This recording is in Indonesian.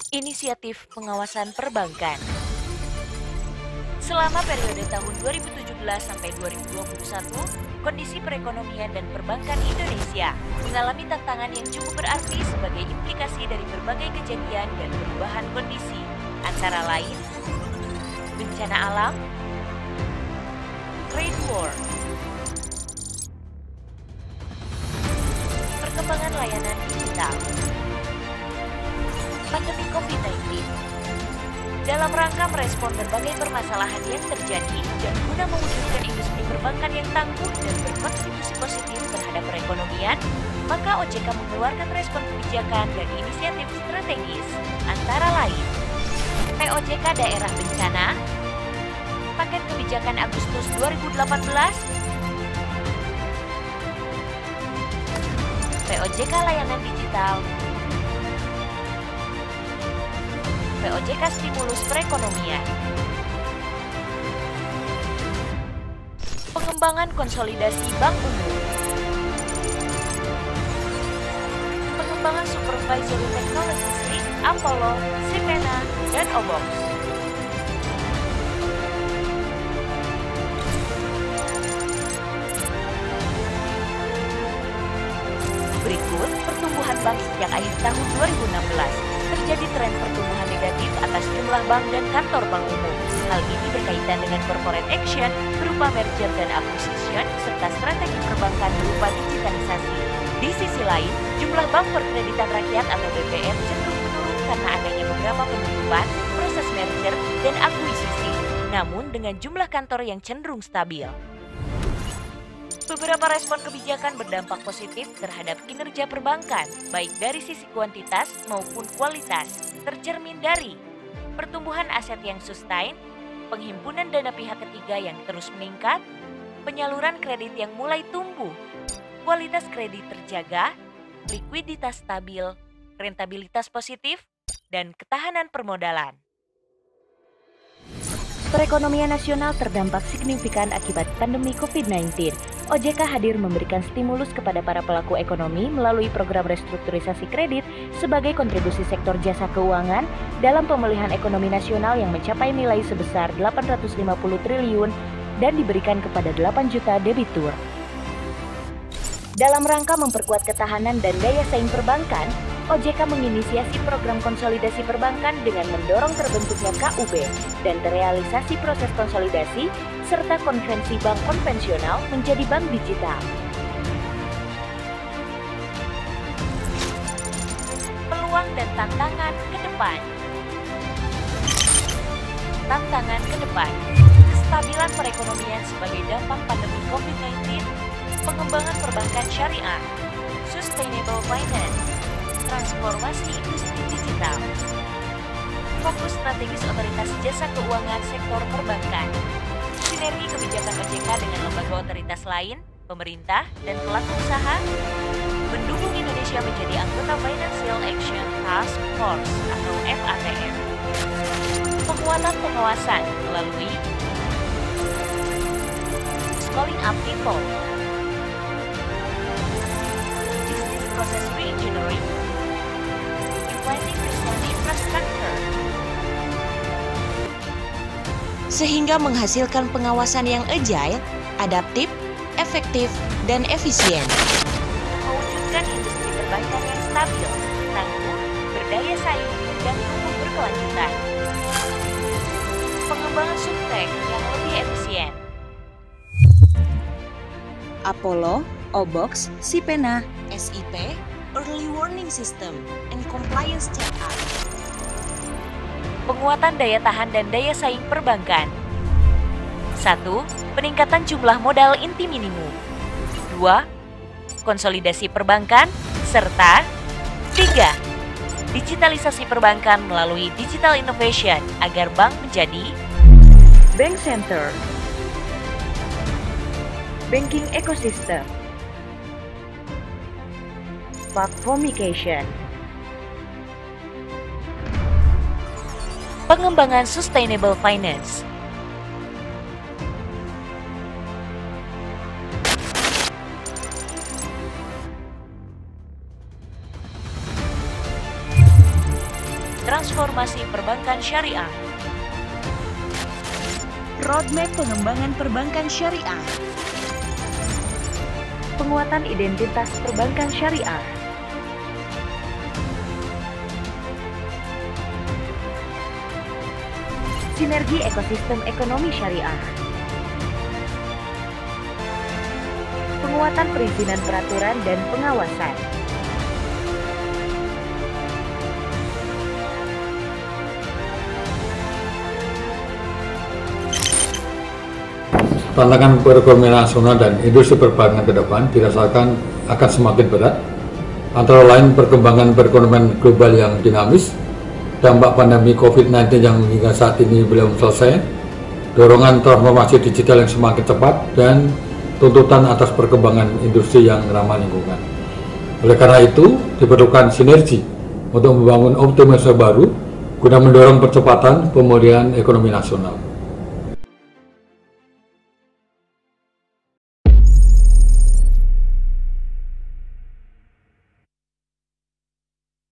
Inisiatif Pengawasan Perbankan. Selama periode tahun 2017 sampai 2021, kondisi perekonomian dan perbankan Indonesia mengalami tantangan yang cukup berarti sebagai implikasi dari berbagai kejadian dan perubahan kondisi, antara lain bencana alam, trade war, perkembangan layanan digital, pandemi COVID-19. Dalam rangka merespon berbagai permasalahan yang terjadi dan guna mewujudkan industri perbankan yang tangguh dan berkontribusi positif terhadap perekonomian, maka OJK mengeluarkan respon kebijakan dan inisiatif strategis, antara lain POJK Daerah Bencana, Paket Kebijakan Agustus 2018, POJK Layanan Digital, POJK Stimulus Perekonomian. Pengembangan konsolidasi Bank Umum. Pengembangan Supervisory Technology Suite, Apollo, Sipena, dan Obox. Berikut pertumbuhan bank sejak akhir tahun 2016. Terjadi tren pertumbuhan negatif atas jumlah bank dan kantor bank umum. Hal ini berkaitan dengan corporate action berupa merger dan acquisition serta strategi perbankan berupa digitalisasi. Di sisi lain, jumlah bank perkreditan rakyat atau BPR cenderung menurun karena adanya beberapa penutupan, proses merger, dan akuisisi. Namun dengan jumlah kantor yang cenderung stabil. Beberapa respon kebijakan berdampak positif terhadap kinerja perbankan, baik dari sisi kuantitas maupun kualitas, tercermin dari pertumbuhan aset yang sustain, penghimpunan dana pihak ketiga yang terus meningkat, penyaluran kredit yang mulai tumbuh, kualitas kredit terjaga, likuiditas stabil, rentabilitas positif, dan ketahanan permodalan. Perekonomian nasional terdampak signifikan akibat pandemi COVID-19. OJK hadir memberikan stimulus kepada para pelaku ekonomi melalui program restrukturisasi kredit sebagai kontribusi sektor jasa keuangan dalam pemulihan ekonomi nasional yang mencapai nilai sebesar 850 triliun dan diberikan kepada 8 juta debitur. Dalam rangka memperkuat ketahanan dan daya saing perbankan, OJK menginisiasi program konsolidasi perbankan dengan mendorong terbentuknya KUB dan terrealisasi proses konsolidasi serta konvensi bank konvensional menjadi bank digital. Peluang dan tantangan ke depan. Tantangan ke depan. Kestabilan perekonomian sebagai dampak pandemi COVID-19, pengembangan perbankan syariah, sustainable finance, transformasi industri digital, fokus strategis otoritas jasa keuangan sektor perbankan, sinergi kebijakan OJK dengan lembaga otoritas lain, pemerintah, dan pelaku usaha, mendukung Indonesia menjadi anggota Financial Action Task Force atau FATF, penguatan pengawasan melalui Schooling Up People, Business Process Reengineering, sehingga menghasilkan pengawasan yang agile, adaptif, efektif, dan efisien. Mewujudkan industri perbankan yang stabil, tangguh, berdaya saing, dan tumbuh berkelanjutan. Pengembangan subtek yang lebih efisien. Apollo, Obox, Sipena, SIP, Early Warning System, and Compliance Check-up. Penguatan daya tahan dan daya saing perbankan. 1. Peningkatan jumlah modal inti minimum. 2. Konsolidasi perbankan. Serta 3. Digitalisasi perbankan melalui digital innovation agar bank menjadi bank center, banking ecosystem, platformication. Pengembangan sustainable finance. transformasi perbankan syariah. Roadmap pengembangan perbankan syariah. Penguatan identitas perbankan syariah. Sinergi ekosistem ekonomi syariah. Penguatan perizinan peraturan dan pengawasan. Tantangan perekonomian nasional dan industri perbankan ke depan dirasakan akan semakin berat, antara lain perkembangan perekonomian global yang dinamis, dampak pandemi COVID-19 yang hingga saat ini belum selesai, dorongan transformasi digital yang semakin cepat, dan tuntutan atas perkembangan industri yang ramah lingkungan. Oleh karena itu, diperlukan sinergi untuk membangun optimisme baru guna mendorong percepatan pemulihan ekonomi nasional.